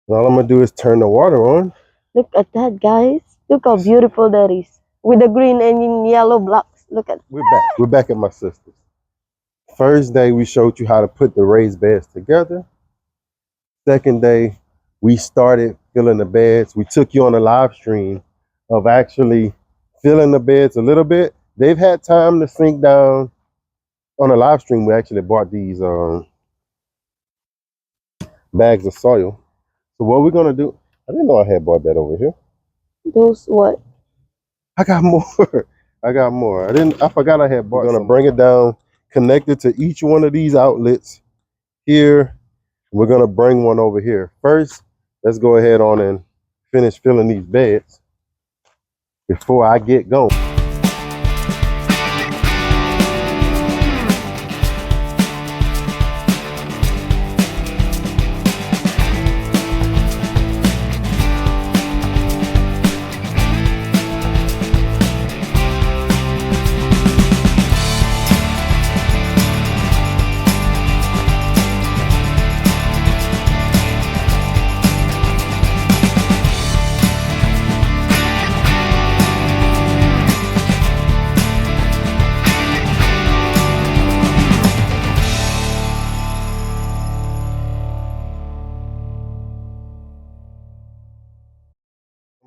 All I'm gonna do is turn the water on. Look at that, guys. Look how beautiful that is. With the green and yellow blocks. Look at We're back. We're back at my sister's. First day we showed you how to put the raised beds together. Second day we started filling the beds. We took you on a live stream of actually filling the beds a little bit. They've had time to sink down. On a live stream, we actually bought these bags of soil. So what we're gonna do? I didn't know I had bought that over here. those what? I got more. I got more. I forgot I had bought. We're gonna bring it down, connect it to each one of these outlets here. We're gonna bring one over here. First, let's go ahead on and finish filling these beds before I get going.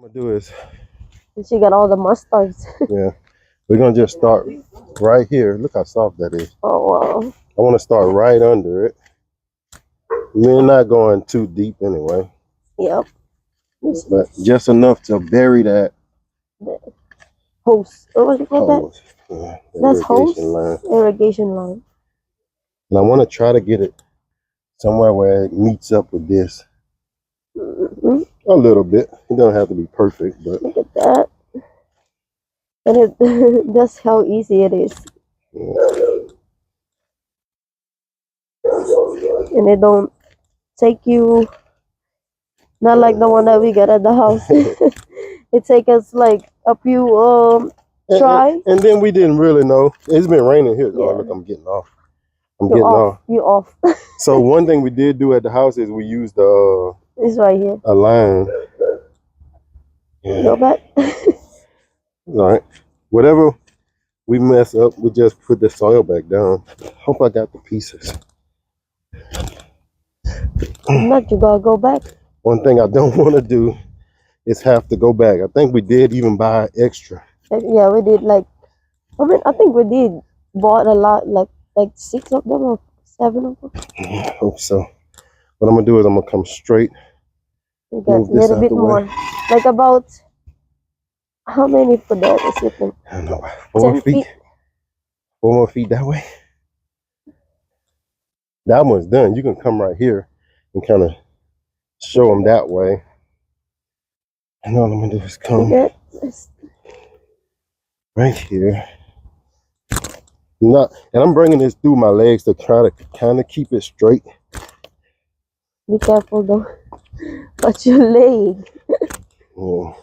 What I'm gonna do is, And she got all the mustards. yeah, we're gonna just start right here. Look how soft that is. Oh, wow. I want to start right under it. We're not going too deep anyway. Yep. But just enough to bury that Hose. What do you call hose. that? Yeah, That's hose? irrigation line. Irrigation line. And I want to try to get it somewhere where it meets up with this a little bit. It don't have to be perfect, but Look at that. And that's how easy it is. yeah. And it don't take you, not like the one that we got at the house. It take us like a few tries. And then we didn't really know. It's been raining here. Yeah. Oh, look, I'm getting off. I'm getting off. You off. So one thing we did do at the house is we used It's right here. a line. Yeah. Go back. All right. Whatever we mess up, we just put the soil back down. Hope I got the pieces. Not, you gotta go back. One thing I don't want to do is have to go back. I think we did even buy extra. Yeah, we did like, I think we did bought a lot, like 6 of them or 7 of them. I hope so. What I'm gonna do is I'm gonna come straight. We got a little bit more. Like about, how many for that is it? I don't know. 4 feet. 4 more feet that way. That one's done. You can come right here and kind of show them that way. And all I'm gonna do is come right here. And I'm bringing this through my legs to try to kind of keep it straight. Be careful though. But your leg. Yeah.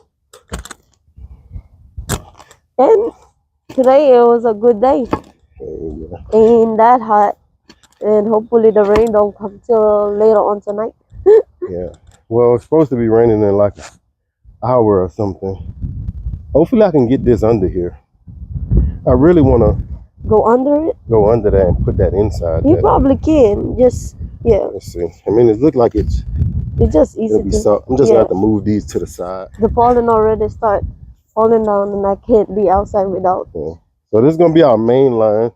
And today it was a good day. Yeah. Ain't that hot. And hopefully the rain don't come till later on tonight. Yeah. Well, it's supposed to be raining in like an hour or something. Hopefully I can get this under here. I really want to go under it. Go under that and put that inside. You probably can. Just, yeah. Let's see. I mean, it looked like it's just easy to. I'm just gonna have to move these to the side. The pollen already start falling down, and I can't be outside without. Yeah. So this is gonna be our main line.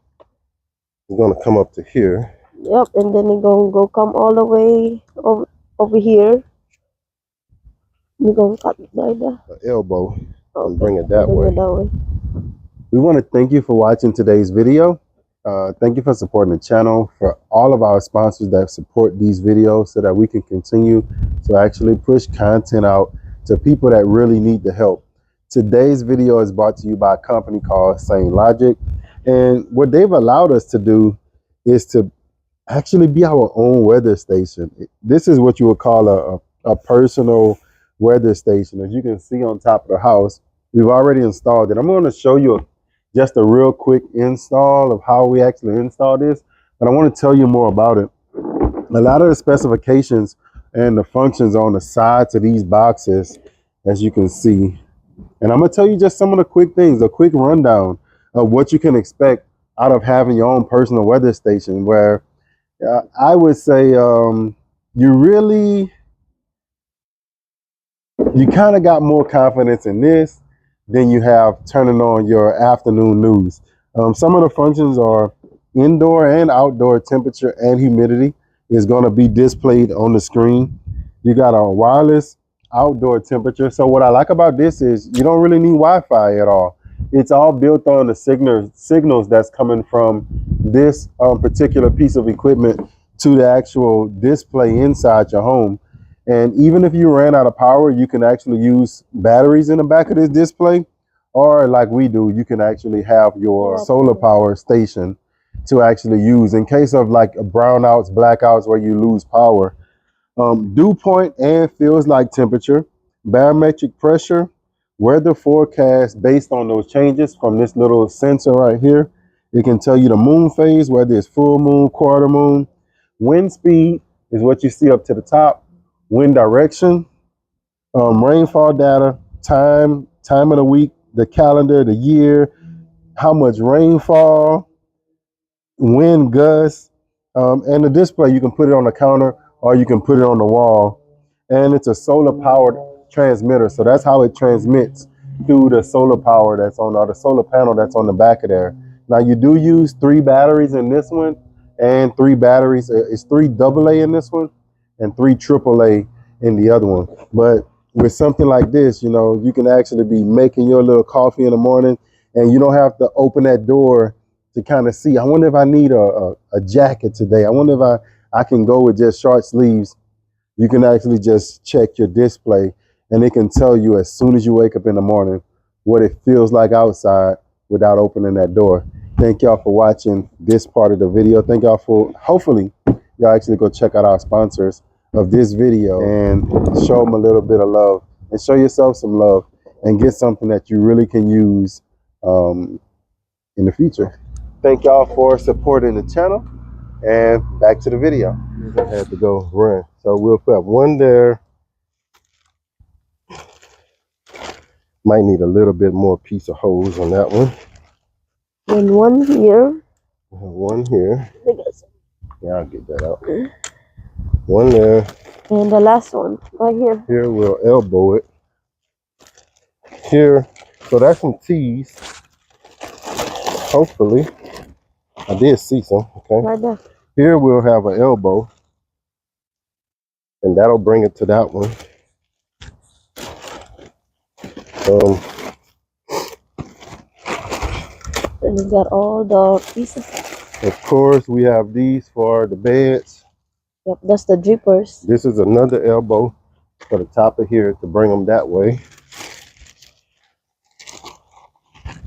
It's gonna come up to here. Yep, and then it's gonna go come all the way over here. You're gonna cut it right there. The elbow. Okay. And bring it that way. We want to thank you for watching today's video. Thank you for supporting the channel, for all of our sponsors that support these videos so that we can continue to actually push content out to people that really need the help. Today's video is brought to you by a company called Finalizing. And what they've allowed us to do is to actually be our own weather station. This is what you would call a personal weather station. As you can see on top of the house, we've already installed it. I'm going to show you just a real quick install of how we actually install this, but I want to tell you more about it. A lot of the specifications and the functions on the sides of these boxes, as you can see. And I'm gonna tell you just some of the quick things, a quick rundown of what you can expect out of having your own personal weather station, where I would say you kind of got more confidence in this than you have turning on your afternoon news. Some of the functions are indoor and outdoor temperature and humidity is going to be displayed on the screen. You got a wireless outdoor temperature. So what I like about this is you don't really need Wi-Fi at all. It's all built on the signals that's coming from this particular piece of equipment to the actual display inside your home. And even if you ran out of power, you can actually use batteries in the back of this display, or like we do, you can actually have your solar power station to actually use in case of like brownouts, blackouts where you lose power. Dew point and feels like temperature, barometric pressure, weather forecast based on those changes from this little sensor right here. It can tell you the moon phase, whether it's full moon, quarter moon. Wind speed is what you see up to the top. Wind direction, rainfall data, time of the week, the calendar, the year, how much rainfall, wind gusts, and the display. You can put it on the counter or you can put it on the wall. And it's a solar powered transmitter, so that's how it transmits through the solar power that's on, or the solar panel that's on the back of there. Now you do use 3 batteries in this one, and 3 batteries. It's 3 AA in this one and 3 AAA in the other one. But with something like this, you know, you can actually be making your little coffee in the morning, and you don't have to open that door to kind of see. I wonder if I need a jacket today. I wonder if I can go with just short sleeves. You can actually just check your display, and it can tell you as soon as you wake up in the morning what it feels like outside without opening that door. Thank y'all for watching this part of the video. Thank y'all for, hopefully y'all actually go check out our sponsors of this video and show them a little bit of love, and show yourself some love and get something that you really can use in the future. Thank y'all for supporting the channel, and back to the video. I had to go run, so we'll put one there. Might need a little bit more piece of hose on that one. And one here. One here. Yeah, I'll get that out. One there. And the last one right here. Here we'll elbow it. Here, so that's some T's. Hopefully, I did see some. Okay. Right there. Here we'll have an elbow, and that'll bring it to that one. And we got all the pieces. Of course, we have these for the beds. Yep, that's the drippers. This is another elbow for the top of here to bring them that way. I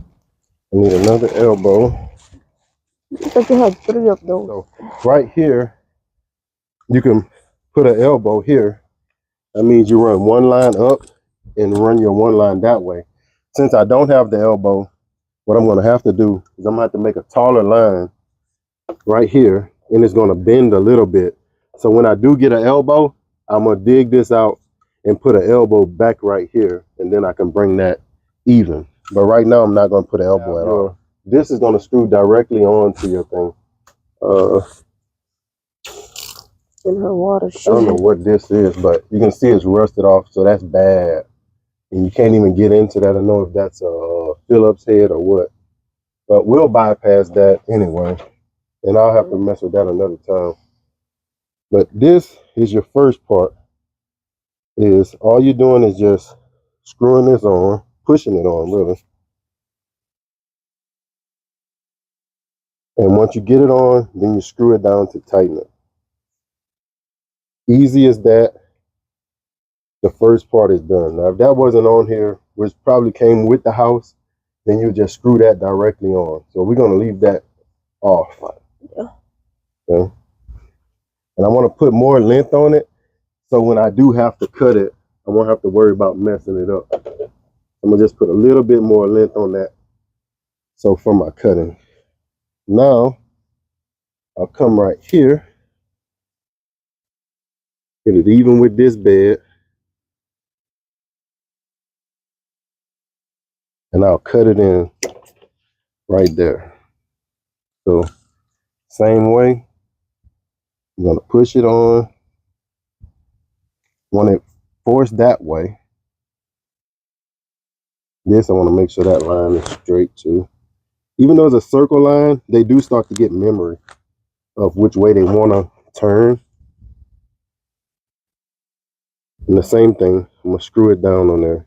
need another elbow. I think you have 3 of those. So right here, you can put an elbow here. That means you run one line up and run your one line that way. Since I don't have the elbow, what I'm going to have to do is I'm going to have to make a taller line right here, and it's going to bend a little bit. So when I do get an elbow, I'm going to dig this out and put an elbow back right here, and then I can bring that even. But right now, I'm not going to put an elbow at all. This is going to screw directly onto your thing. In her water. I don't know what this is, but you can see it's rusted off, so that's bad. And you can't even get into that and know if that's a Phillips head or what. But we'll bypass that anyway, and I'll have to mess with that another time. But this is your first part. Is all you're doing is just screwing this on, pushing it on, really. And once you get it on, then you screw it down to tighten it. Easy as that. The first part is done. Now, if that wasn't on here, which probably came with the house, then you just screw that directly on. So we're going to leave that off. Yeah. Okay. And I want to put more length on it, so when I do have to cut it, I won't have to worry about messing it up. I'm going to just put a little bit more length on that, so for my cutting. Now, I'll come right here Get it even with this bed. And I'll cut it in right there. So same way, I'm gonna push it on. Want it forced that way. This, I want to make sure that line is straight too. Even though it's a circle line, they do start to get memory of which way they want to turn. And the same thing, I'm gonna screw it down on there.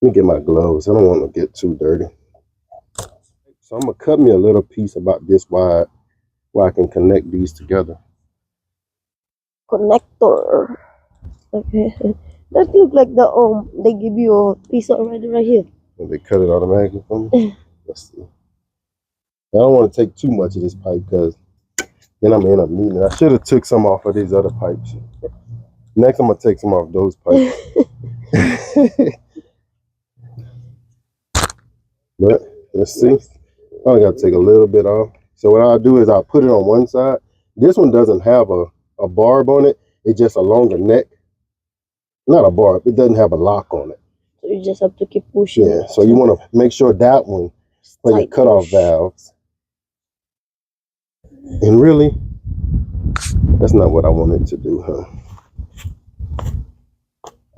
Let me get my gloves. I don't want to get too dirty. So I'm gonna cut me a little piece about this wide where I can connect these together. Connector. Okay. That looks like the they give you a piece already right here. And they cut it automatically for me. Let's see. I don't want to take too much of this pipe because then I'm gonna end up needing it. I should have took some off of these other pipes. Next, I'm gonna take some off those pipes. But let's see. I only gotta take a little bit off. So what I'll do is I'll put it on one side. This one doesn't have a barb on it. It's just a longer neck. Not a barb. It doesn't have a lock on it. So you just have to keep pushing. Yeah. So you want to make sure that one for your cutoff valves. And really, that's not what I wanted to do, huh?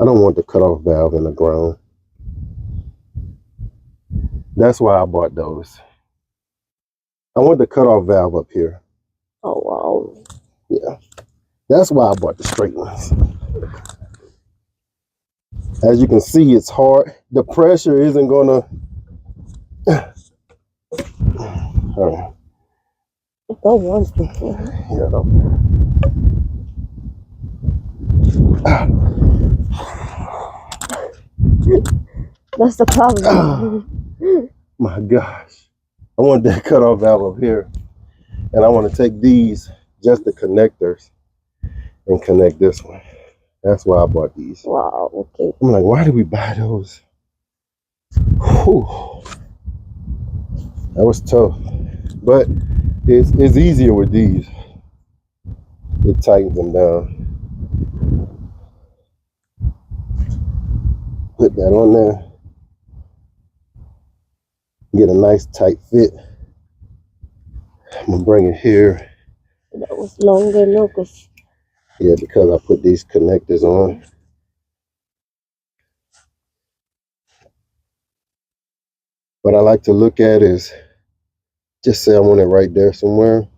I don't want the cutoff valve in the ground. That's why I bought those. I want the cutoff valve up here. Oh, wow. Yeah. That's why I bought the straight ones. As you can see, it's hard. The pressure isn't gonna... All right. If I want to. Yeah. That's the problem. My gosh. I want that cutoff valve up here. And I want to take these, just the connectors, and connect this one. That's why I bought these. Wow, okay. I'm like, why did we buy those? Whew. That was tough. But it's easier with these. It tightens them down. Put that on there. Get a nice tight fit. I'm gonna bring it here. That was longer, no? Yeah, because I put these connectors on. What I like to look at is, just say I want it right there somewhere.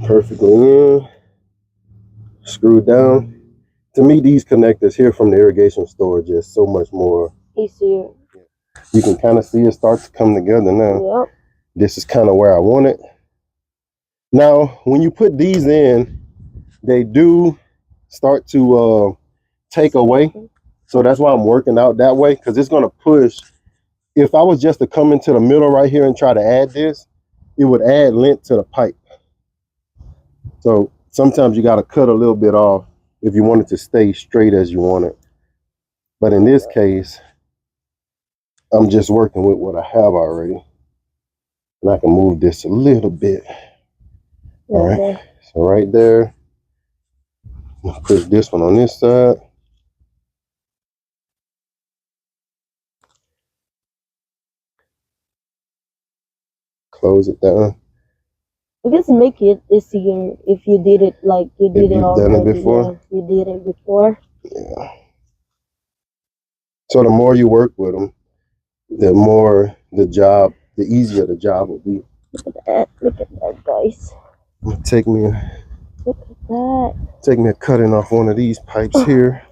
Perfectly in. Screwed down. To me, these connectors here from the irrigation store are just so much more easier. You can kind of see it start to come together now. Yep. This is kind of where I want it. Now, when you put these in, they do start to take away. So that's why I'm working out that way, because it's going to push. If I was just to come into the middle right here and try to add this, it would add length to the pipe. So sometimes you got to cut a little bit off if you want it to stay straight as you want it. But in this case, I'm just working with what I have already. And I can move this a little bit. All right. So right there, I'll push this one on this side. Close it down. I guess make it easier if you did it like you did it already. Done it before? Yeah, you did it before. Yeah. So the more you work with them, the more the easier the job will be. Look at that. Look at that, guys. Take me a cutting off one of these pipes here.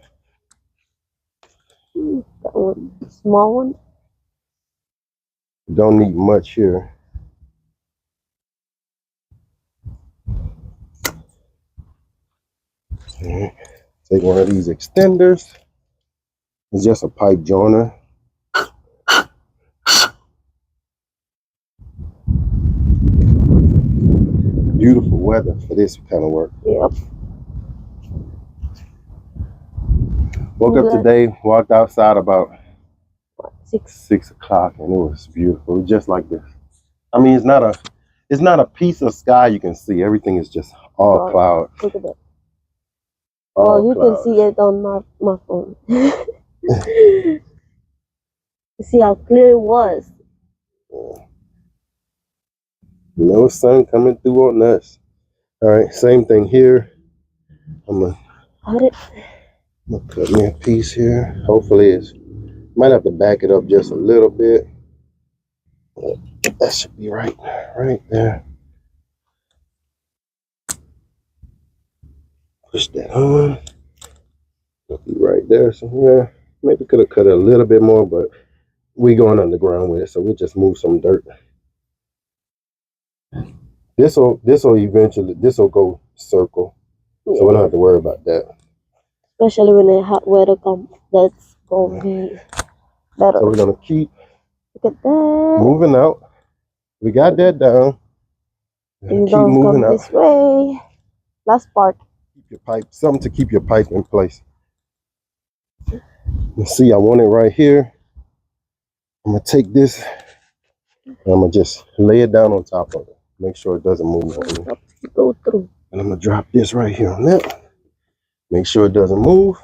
That one, small one. Don't need much here. Okay. Take one of these extenders. It's just a pipe joiner. Beautiful weather for this kind of work. Yep. Woke up today, walked outside about 6 o'clock, and it was beautiful. It was just like this. I mean, it's not a piece of sky you can see. Everything is just all clouds. Look at that. Oh, you can see it on my phone. You see how clear it was. No sun coming through on us. All right, same thing here. I'm gonna cut me a piece here. Hopefully might have to back it up just a little bit. That should be right there. Push that on. It'll be right there somewhere. Maybe could have cut it a little bit more, but we going underground with it, so we'll just move some dirt. This will eventually go circle, so we don't have to worry about that. Especially when the hot weather comes, that's gonna be better. So we're gonna keep Look at that. moving out. We got that down. And keep moving out this way. Last part. Keep your pipe, something to keep your pipe in place. Let's see, I want it right here. I'm gonna take this and I'm gonna just lay it down on top of it. Make sure it doesn't move. Go through. And I'm gonna drop this right here on that. Make sure it doesn't move.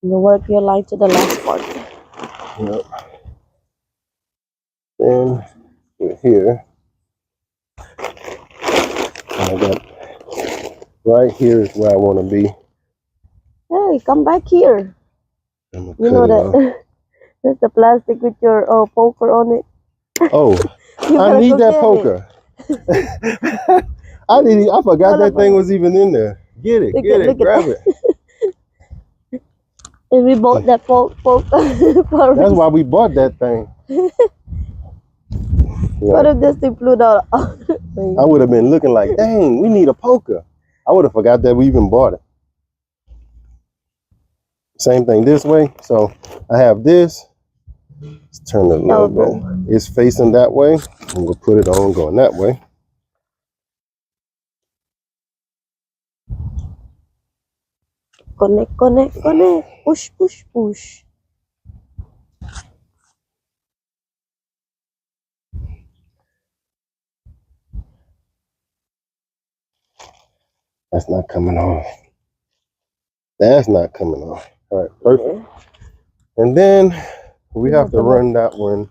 You work your line to the last part. Yep. Then we're here. And I got right here is where I want to be. Hey, come back here. You know that that's the plastic with your poker on it. Oh, I need that poker. I forgot that thing was even in there. Get it, grab it. And we bought that poker. That's why we bought that thing. What if this thing flew out? I would have been looking like, dang, we need a poker. I would have forgot that we even bought it. Same thing this way. So I have this. Let's turn it a little bit. It's facing that way. I'm gonna put it on going that way. Connect. Push. That's not coming off. That's not coming off. All right, perfect. And then we have to run that one.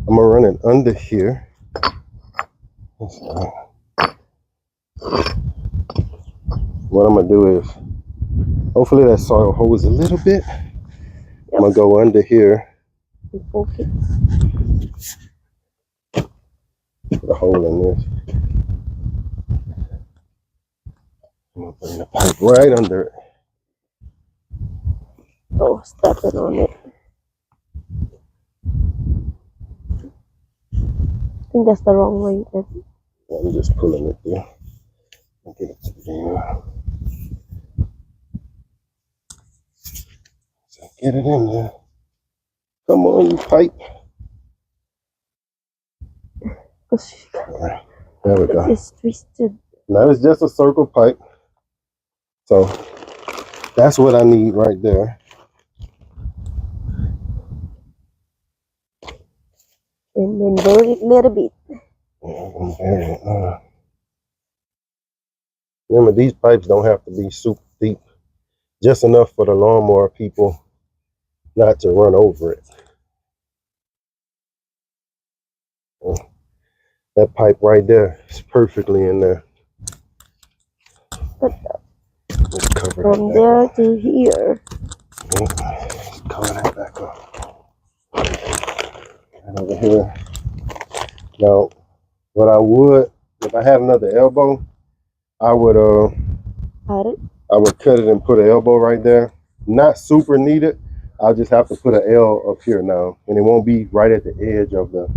I'm gonna run it under here. What I'm gonna do is, hopefully that soil holds a little bit. I'm gonna go under here. Put a hole in this. I'm gonna bring the pipe right under it. Oh, stepping on it. I think that's the wrong way. I'm just pulling it there. I'll get it to there. So get it in there. Come on, you pipe. All right, there we go. It's twisted. Now it's just a circle pipe. So that's what I need right there. And then bury it a little bit. Remember, these pipes don't have to be super deep. Just enough for the lawnmower people not to run over it. That pipe right there is perfectly in there. Let's cover from there to here. Let's cover that back up. And over here. Now, what I would, if I had another elbow, I would cut it and put an elbow right there. Not super needed. I'll just have to put an L up here now, and it won't be right at the edge of the.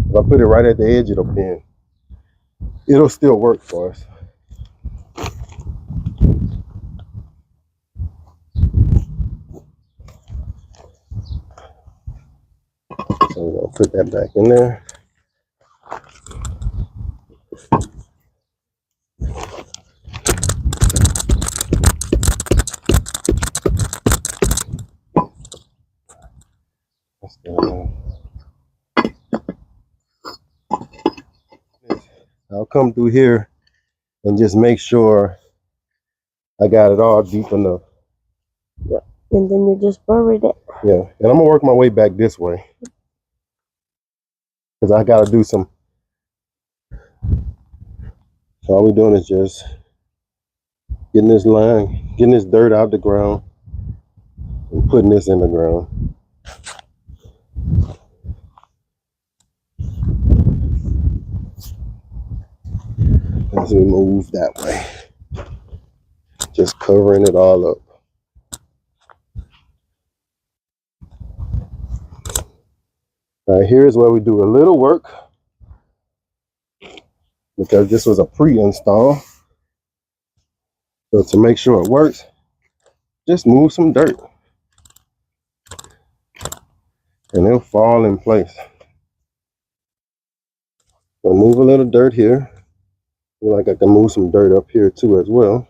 If I put it right at the edge, it'll bend. It'll still work for us. So we're gonna put that back in there. I'll come through here and just make sure I got it all deep enough. Yeah. And then you just buried it. Yeah, and I'm gonna work my way back this way because I gotta do some. So all we're doing is just getting this line, getting this dirt out the ground, and putting this in the ground. As we move that way, just covering it all up. All right, here's where we do a little work because this was a pre-install. So to make sure it works, just move some dirt and it'll fall in place. So move a little dirt here. Feel like I can move some dirt up here too as well,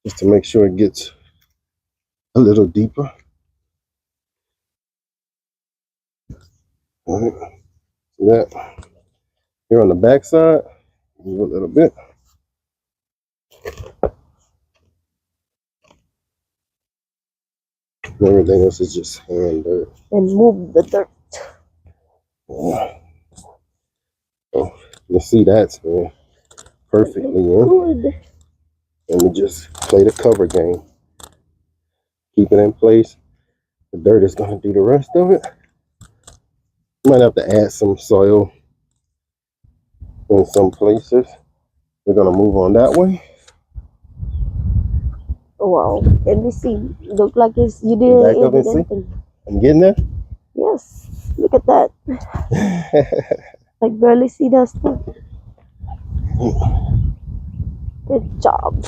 just to make sure it gets a little deeper. All right, see that? Here on the back side, move a little bit. Everything else is just hand dirt. And move the dirt. Yeah. Oh, you see that's perfectly in. Good. And we just play the cover game. Keep it in place. The dirt is going to do the rest of it. Might have to add some soil in some places. We're going to move on that way. Wow. Let me see. Look like you did anything. I'm getting there. Yes. Look at that. I barely see that stuff. Good job.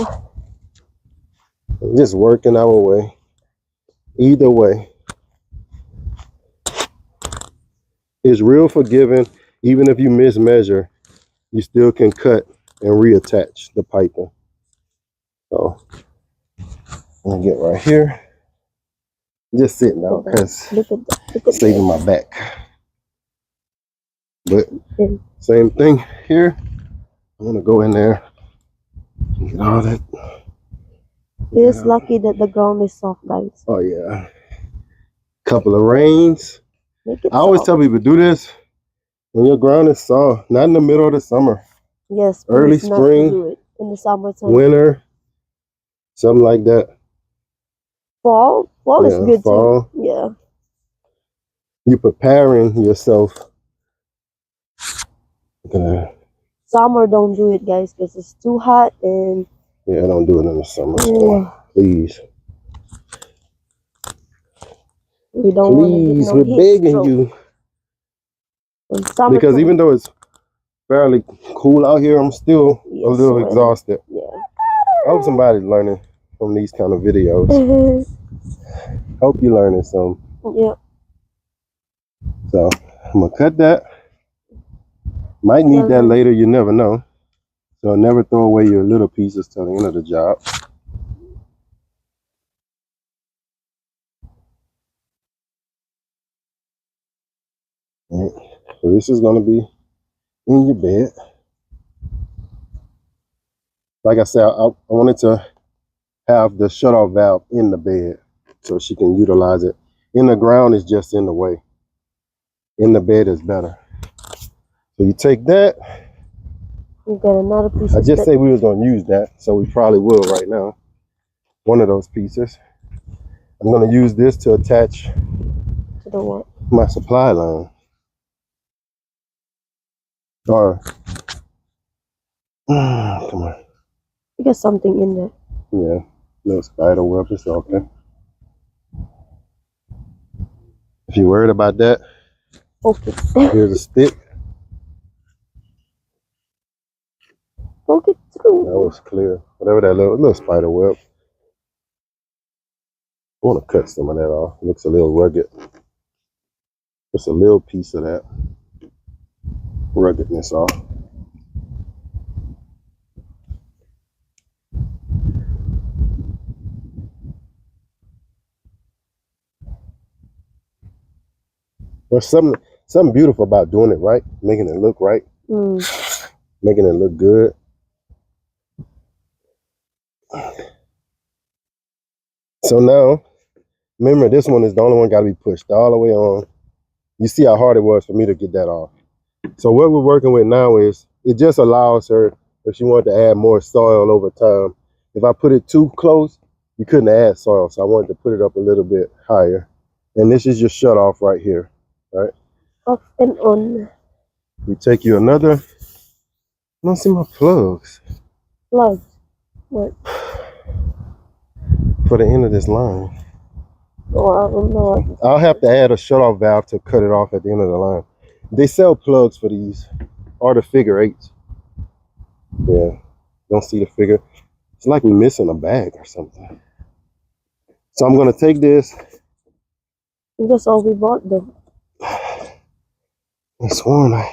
Just working our way. Either way, it's real forgiving. Even if you mismeasure, you still can cut and reattach the piping. So I'm gonna get right here. Just sitting out because it's saving my back. But same thing here. I'm gonna go in there and get all that. It's lucky that the ground is soft, guys. Oh yeah. Couple of rains. I always tell people do this when your ground is soft, not in the middle of the summer. Yes, early spring, do it in the summertime. Winter, something like that. Fall is good fall. too. Yeah. You're preparing yourself. Okay. Summer, don't do it, guys, because it's too hot and. Yeah, don't do it in the summer. So please. We don't please, we're begging you. Because even though it's fairly cool out here, I'm still a little exhausted. Yeah. I hope somebody's learning from these kind of videos. Hope you're learning some. Yeah. So I'm gonna cut that. Might need that later, you never know. So never throw away your little pieces till the end of the job. All right. So this is gonna be in your bed. Like I said, I wanted to have the shutoff valve in the bed so she can utilize it. In the ground is just in the way. In the bed is better. So you take that. You got another piece. I just say we was gonna use that, so we probably will right now. One of those pieces. I'm gonna use this to attach to the what? My supply line. Or come on. You got something in there. Yeah, no spider web, it's okay. If you're worried about that, okay. Here's a stick. Poke it through. That was clear. Whatever that little spider web. I want to cut some of that off. It looks a little rugged. Just a little piece of that ruggedness off. There's something beautiful about doing it right, making it look right, making it look good. So now, remember, this one is the only one got to be pushed all the way on. You see how hard it was for me to get that off. So what we're working with now is, it just allows her, if she wanted to add more soil over time. If I put it too close, you couldn't add soil. So I wanted to put it up a little bit higher. And this is your shut off right here, right? Off and on. We take you another, I don't see my plugs. Plugs. What? For the end of this line. Oh, I don't know. I'll have to add a shut off valve to cut it off at the end of the line. They sell plugs for these, or the figure eights. Yeah, don't see the figure. It's like we're missing a bag or something. So I'm gonna take this. That's all we bought though. I sworn I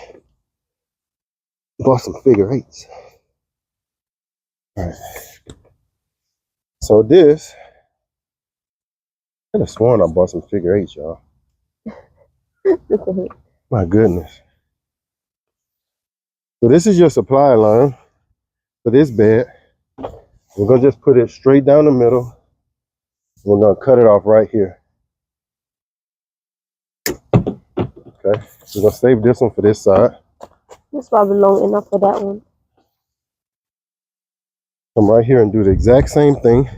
bought some figure eights. All right. So this, I could have sworn I bought some figure eights, y'all. My goodness. So this is your supply line for this bed. We're gonna just put it straight down the middle. We're gonna cut it off right here. Okay, we're gonna save this one for this side. That's probably long enough for that one. Come right here and do the exact same thing.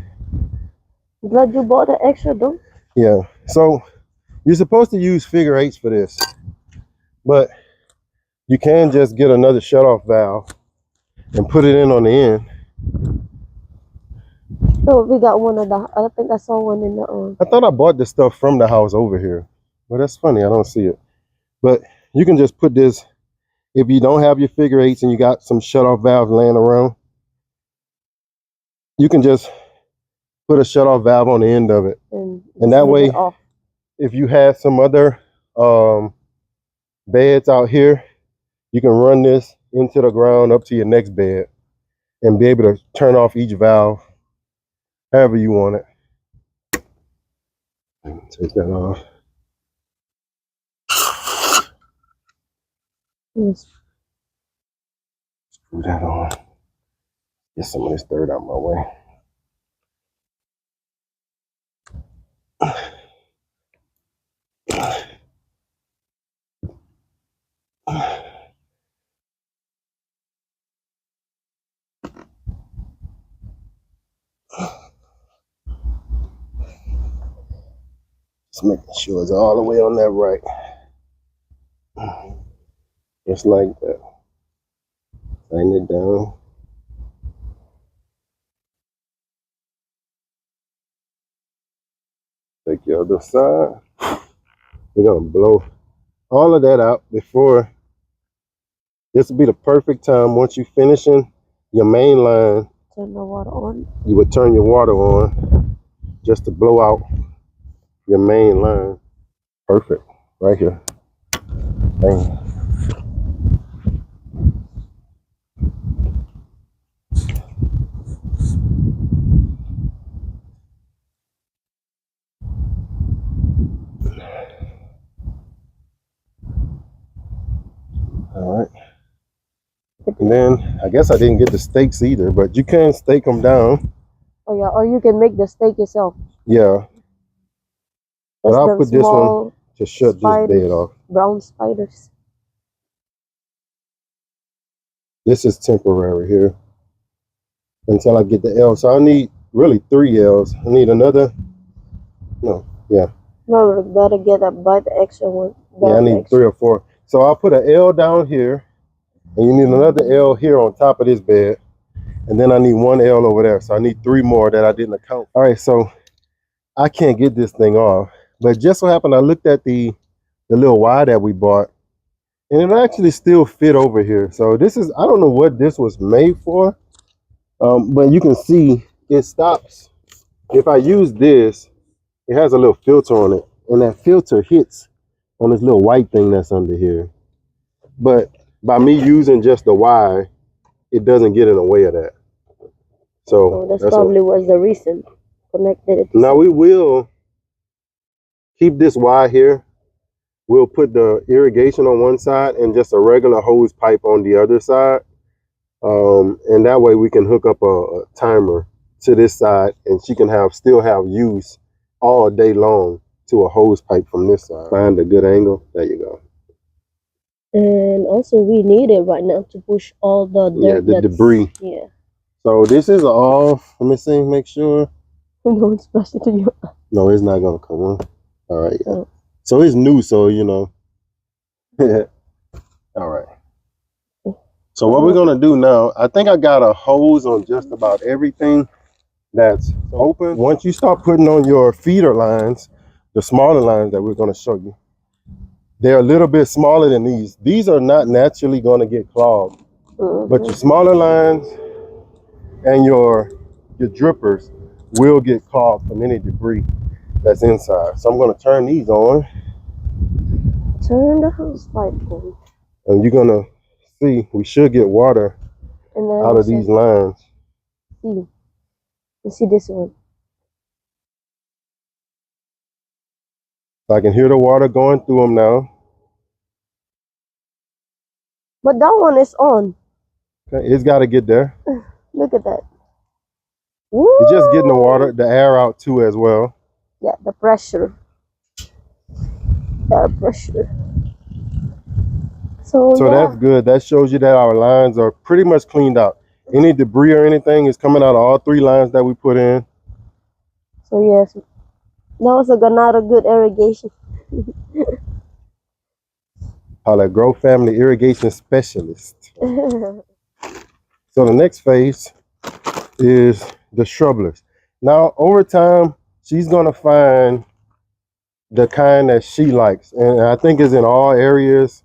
Glad you bought the extra though. Yeah, so you're supposed to use figure eights for this, but you can just get another shut-off valve and put it in on the end. No, we got one of the. I think I saw one in the. I thought I bought this stuff from the house over here, but that's funny, I don't see it. But you can just put this, if you don't have your figure eights and you got some shut-off valves laying around, you can just put a shut-off valve on the end of it. And that way, if you have some other beds out here, you can run this into the ground up to your next bed and be able to turn off each valve however you want it. Take that off. Yes. Screw that on. Get some of this dirt out my way. Just making sure it's all the way on that right. Just like that. Tighten it down. Take your other side. We're gonna blow all of that out before. This will be the perfect time once you finishing your main line. Turn the water on. You would turn your water on just to blow out your main line. Perfect, right here. Bang. All right. And then I guess I didn't get the stakes either, but you can stake them down. Oh yeah, or you can make the stake yourself. Yeah. But I'll put this one to shut this bed off. Brown spiders. This is temporary here until I get the L. So I need really 3 L's. I need another. No, yeah. No, we gotta get buy the extra one. Yeah, I need 3 or 4. So I'll put an L down here, and you need another L here on top of this bed, and then I need 1 L over there. So I need 3 more that I didn't account. All right, so I can't get this thing off, but just so happened I looked at the little Y that we bought, and it actually still fit over here. So this is, I don't know what this was made for, but you can see it stops. If I use this, it has a little filter on it, and that filter hits on this little white thing that's under here. But by me using just the Y, it doesn't get in the way of that. So that's probably was the reason connected it. Now we will keep this Y here, we'll put the irrigation on one side and just a regular hose pipe on the other side. And that way we can hook up a timer to this side, and she can still have use all day long to a hose pipe from this side. Find a good angle. There you go. And also we need it right now to push all the dirt, the debris. Yeah. So this is off. Let me see, make sure. Don't splash it to you. No, it's not gonna come on. All right. Oh. So it's new, so you know. All right. So what we're gonna do now, I think I got a hose on just about everything that's open. Once you start putting on your feeder lines, the smaller lines that we're gonna show you, they're a little bit smaller than these. These are not naturally gonna get clogged, but your smaller lines and your drippers will get clogged from any debris that's inside. So I'm gonna turn these on. Turn the hose pipe on. And you're gonna see we should get water out of these lines. See, let's see this one. So I can hear the water going through them now. But that one is on. Okay, it's got to get there. Look at that. It's just getting the air out too as well. Yeah, the pressure. Air pressure. So yeah, that's good. That shows you that our lines are pretty much cleaned out. Any debris or anything is coming out of all three lines that we put in. So yes, that was not a good irrigation. Call that Grow Family Irrigation Specialist. So the next phase is the shrubblers. Now over time, she's gonna find the kind that she likes, and I think is in all areas.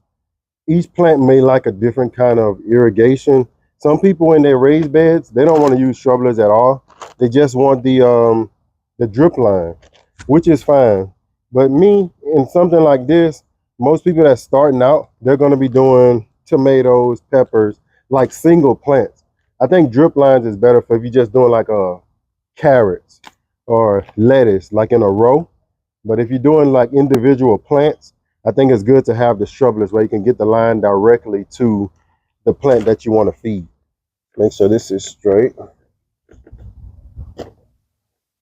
Each plant may like a different kind of irrigation. Some people in their raised beds, they don't want to use shrubblers at all. They just want the drip line, which is fine. But me, in something like this, most people that's starting out, they're going to be doing tomatoes, peppers, like single plants. I think drip lines is better for if you're just doing like carrots or lettuce, like in a row. But if you're doing like individual plants, I think it's good to have the shrubblers where you can get the line directly to the plant that you want to feed. Make sure this is straight. All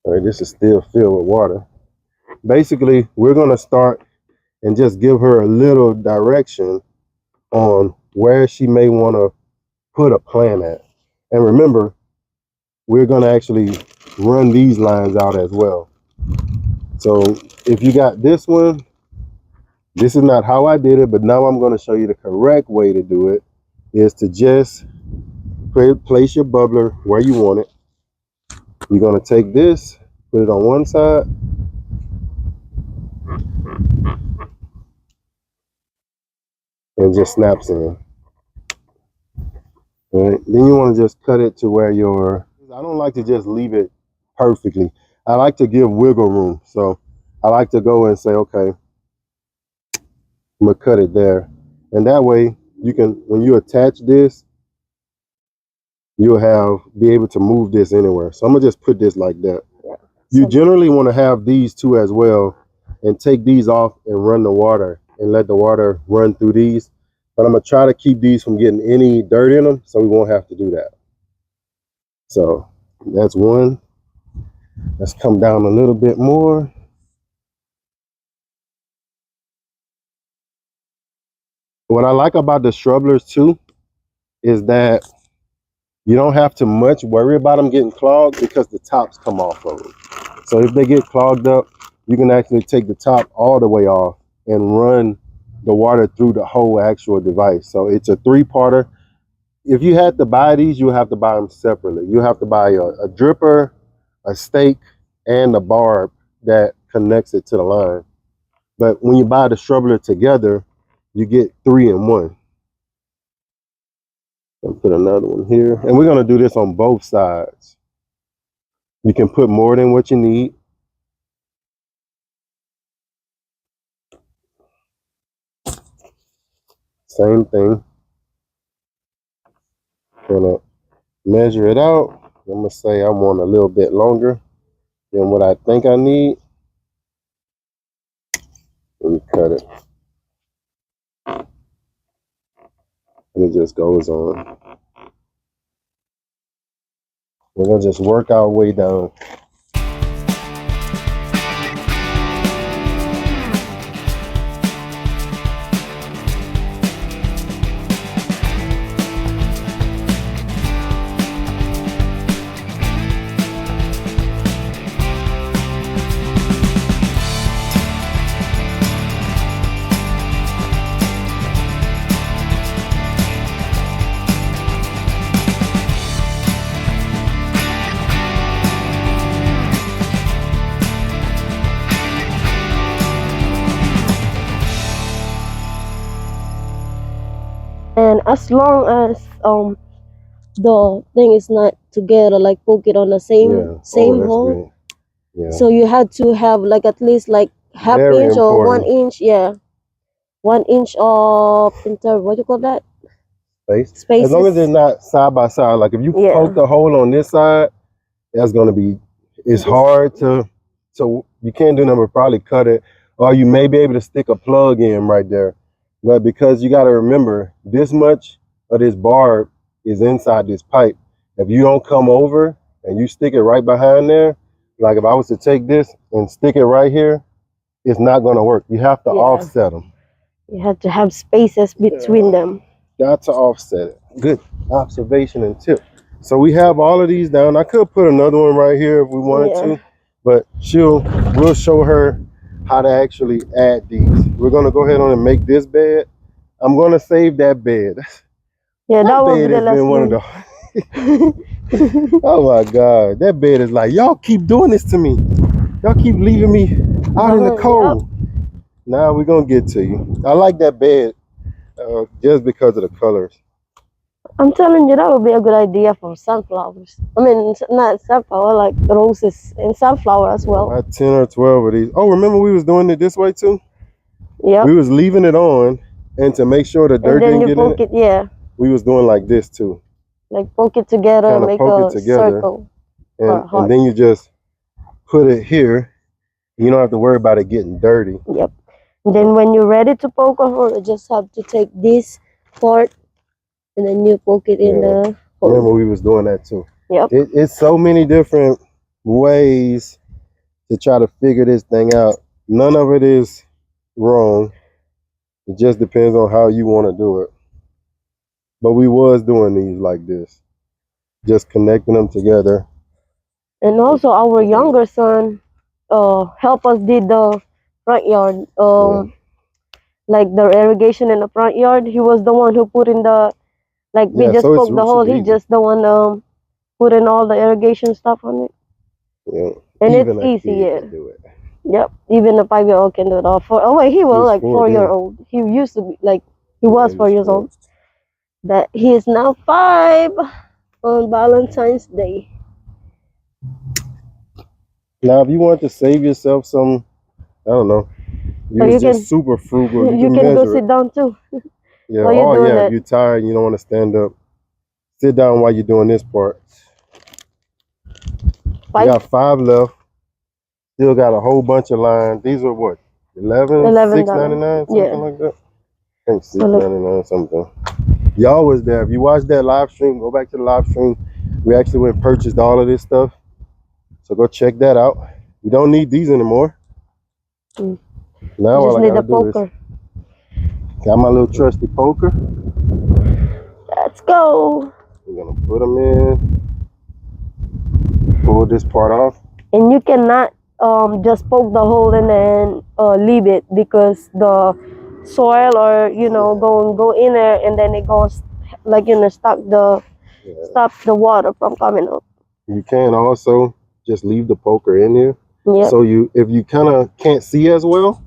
right, this is still filled with water. Basically, we're going to start and just give her a little direction on where she may want to put a plant at. And remember, we're going to actually run these lines out as well. So if you got this one, this is not how I did it, but now I'm going to show you the correct way to do it, is to just place your bubbler where you want it. You're going to take this, put it on one side, and just snaps in. All right. Then you want to just cut it to where I don't like to just leave it perfectly. I like to give wiggle room. So I like to go and say, okay, I'm gonna cut it there, and that way you can, when you attach this, you'll be able to move this anywhere. So I'm gonna just put this like that. Yeah. You generally want to have these two as well, and take these off and run the water and let the water run through these. But I'm gonna try to keep these from getting any dirt in them, so we won't have to do that. So that's one. Let's come down a little bit more. What I like about the shrubblers too is that you don't have to much worry about them getting clogged because the tops come off of them. So if they get clogged up, you can actually take the top all the way off and run the water through the whole actual device. So it's a three-parter. If you had to buy these, you have to buy them separately. You have to buy a dripper, a stake, and a barb that connects it to the line. But when you buy the shrubler together, you get 3 in 1. I'll put another one here, and we're going to do this on both sides. You can put more than what you need. Same thing. Gonna measure it out. I'm gonna say I want a little bit longer than what I think I need. Let me cut it. and it just goes on. We're gonna just work our way down. And as long as the thing is not together, like poke it on the same hole. Great. Yeah. So you had to have like at least like half Very inch or important. 1 inch, yeah. 1 inch of what do you call that? Spaces. Spaces. As long as they're not side by side. Like if you poke the hole on this side, that's gonna be, it's hard to, so you can't do nothing but probably cut it, or you may be able to stick a plug in right there. But because you gotta remember, this much of this barb is inside this pipe. If you don't come over and you stick it right behind there, like if I was to take this and stick it right here, it's not gonna work. You have to offset them. You have to have spaces between them. Got to offset it. Good observation and tip. So we have all of these down. I could put another one right here if we wanted to, but we'll show her how to actually add these. We're gonna go ahead on and make this bed. I'm gonna save that bed. Yeah, that bed would be the has been one of the oh my God, that bed is like, y'all keep doing this to me. Y'all keep leaving me out in the cold. Now we're gonna get to you. I like that bed just because of the colors. I'm telling you, that would be a good idea for sunflowers. I mean, not sunflower, like roses and sunflower as well. About 10 or 12 of these. Oh, remember we was doing it this way too? Yeah. We was leaving it on, and to make sure the dirt didn't get in it. Yeah. We was doing like this too. Like poke it together and make a circle. And then you just put it here. You don't have to worry about it getting dirty. Yep. And then when you're ready to poke a hole, you just have to take this part and then you poke it in the hole. Remember we was doing that too. Yep. It's so many different ways to try to figure this thing out. None of it is wrong. It just depends on how you want to do it. But we was doing these like this, just connecting them together. And also our younger son help us did the front yard, like the irrigation in the front yard. He was the one who put in the, like we just poked the hole. He just the one put in all the irrigation stuff on it. Yeah. And it's easy, do it. Yep, even a 5-year-old can do it all. He was like 4-year-old. He used to be like, he was 4 years old. That he is now 5 on Valentine's Day. Now, if you want to save yourself some, I don't know, you're just super frugal. You can go sit down too. Yeah. Oh yeah. If you're tired, and you don't want to stand up, sit down while you're doing this part. We got 5 left. Still got a whole bunch of lines. These are what? $6.99, something like that. I think $6.99 something. Y'all was there. If you watched that live stream, go back to the live stream. We actually went and purchased all of this stuff. So go check that out. We don't need these anymore. Now all I gotta do is got my little trusty poker. Let's go. We're gonna put them in. Pull this part off. And you cannot just poke the hole and then leave it, because the soil or go in there and then it goes like stop the water from coming up. You can also just leave the poker in here. Yeah. So if you kind of can't see as well,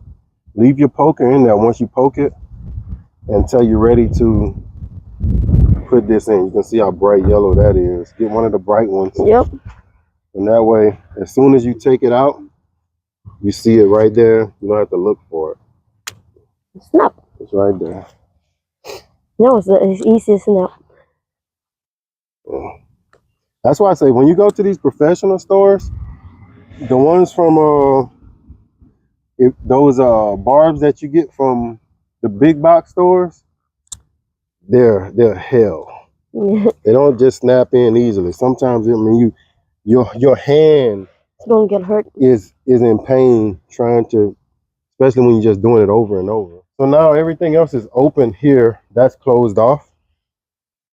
leave your poker in there once you poke it until you're ready to put this in. You can see how bright yellow that is. Get one of the bright ones. Yep. And that way, as soon as you take it out, you see it right there. You don't have to look for it. Snap. It's right there. No, it's easy as snap. Yeah. That's why I say when you go to these professional stores, the ones from those barbs that you get from the big box stores, they're hell. Yeah. They don't just snap in easily. Sometimes I mean your hand It's gonna get hurt. is in pain trying to, especially when you're just doing it over and over. So now everything else is open here. That's closed off.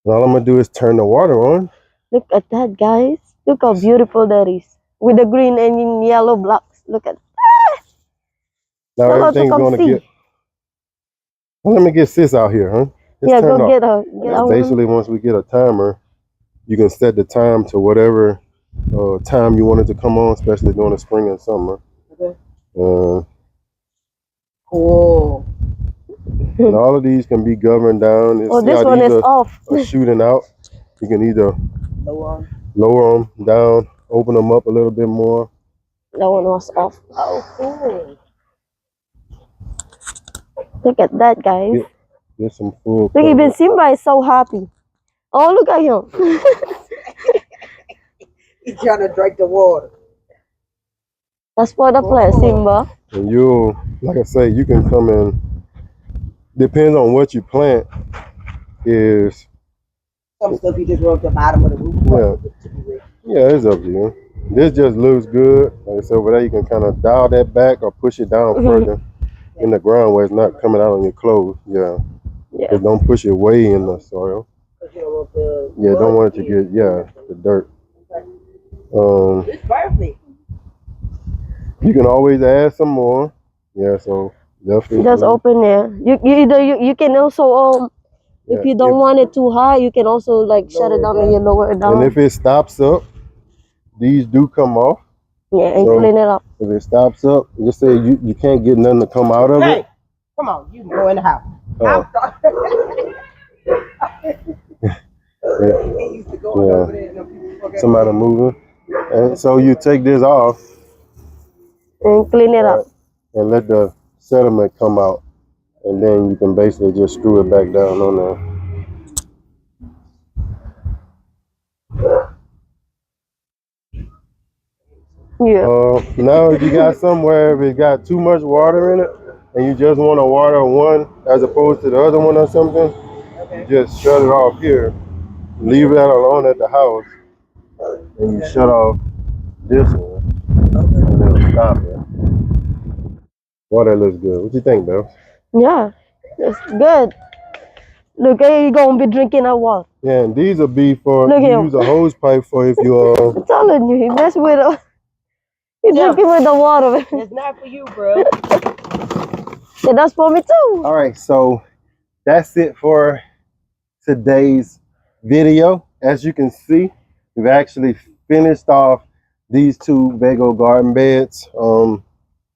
And all I'm gonna do is turn the water on. Look at that, guys. Look how beautiful that is. With the green and yellow blocks. Look at Now Tell her to everything's come gonna see. get. Well, let me get sis out here, huh? It's Yeah, turned go off. get her. Get It's out. basically once we get a timer, you can set the time to whatever time you want it to come on, especially during the spring and summer. Okay. Uh, Cool. and all of these can be governed down. And Oh, see this how one these is off. are shooting out. You can either Lower. lower them down, open them up a little bit more. That one was off. Oh, cool. Look at that, guys. Get some full Look, even coverage. Simba is so happy. Oh, look at him. He's trying to drink the water. That's for the plant, Simba. And you'll, like I say, you can come in. Depends on what you plant. Is Some stuff you just rub the bottom of the roof. yeah, it's up to you. This just looks good. Like I said, over there you can kind of dial that back or push it down further in the ground where it's not coming out on your clothes. Yeah. Yeah. But don't push it way in the soil. Yeah, don't want it to get the dirt. It's perfect. You can always add some more. Yeah, so definitely Just open there. You can also if you don't want it too high, you can also like shut it down and you lower it down. And if it stops up, these do come off. Yeah, and So, clean it up. If it stops up, just say you can't get nothing to come out of Hey, it. come on, you can go in the house. He used to go over there and them people forget. Somebody moving. And so you take this off And clean it up. and let the sediment come out. And then you can basically just screw it back down on there. Yeah. Now if you got somewhere, if it got too much water in it and you just want to water one as opposed to the other one or something, you just shut it off here. Leave that alone at the house and you shut off this one and then stop it. Water looks good. What you think, Bill? Yeah. It's good. Look, you're gonna be drinking that water. Yeah, and these will be for Look you here. use a hose pipe for if you I'm telling you, he mess with it. He drinking with the water. It's not for you, bro. Yeah, that's for me too. All right, so that's it for today's video. As you can see, we've actually finished off these two Vago garden beds.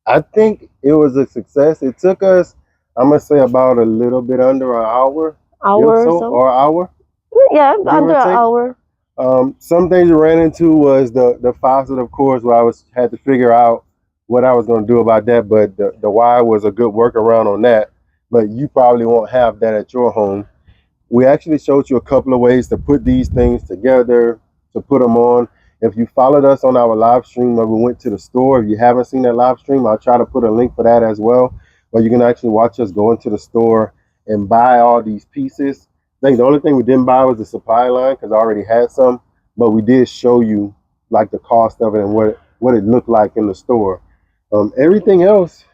I think it was a success. It took us, I'm gonna say, about a little bit under an hour. Hour or so. Or hour. Yeah, or under an take. hour. Some things we ran into was the faucet, of course, where I had to figure out what I was going to do about that. But the wire was a good workaround on that. But you probably won't have that at your home. We actually showed you a couple of ways to put these things together, to put them on. If you followed us on our live stream where we went to the store, if you haven't seen that live stream, I'll try to put a link for that as well. Where you can actually watch us go into the store and buy all these pieces. I think the only thing we didn't buy was the supply line because I already had some, but we did show you like the cost of it and what it looked like in the store. Everything else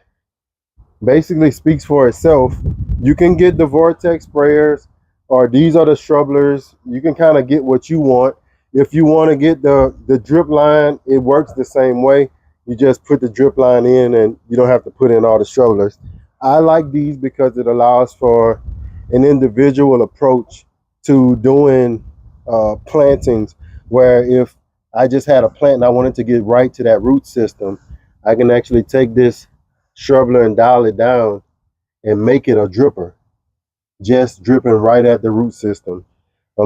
basically speaks for itself. You can get the vortex sprayers, or these are the strubblers. You can kind of get what you want. If you want to get the drip line, it works the same way. You just put the drip line in and you don't have to put in all the strubblers. I like these because it allows for an individual approach to doing plantings, where if I just had a plant and I wanted to get right to that root system, I can actually take this shrubler and dial it down and make it a dripper, just dripping right at the root system.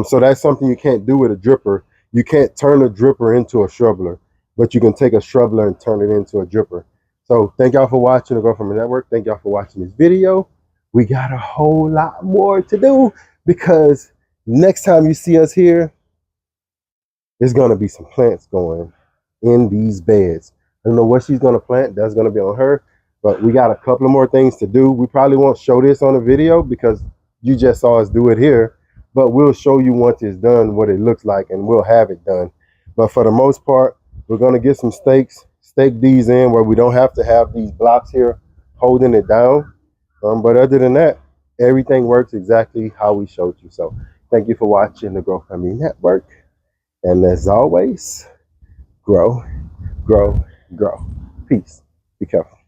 So that's something you can't do with a dripper. You can't turn a dripper into a shrubler, but you can take a shrubler and turn it into a dripper. So thank y'all for watching the Grow Farmer Network. Thank y'all for watching this video. We got a whole lot more to do because next time you see us here, there's going to be some plants going in these beds. I don't know what she's going to plant. That's going to be on her. But we got a couple of more things to do. We probably won't show this on a video because you just saw us do it here, but we'll show you once it's done what it looks like, and we'll have it done. But for the most part, we're going to get some stakes, stake these in where we don't have to have these blocks here holding it down. But other than that, everything works exactly how we showed you. So thank you for watching the Grow Family Network. And as always, grow, grow, grow. Peace. Be careful.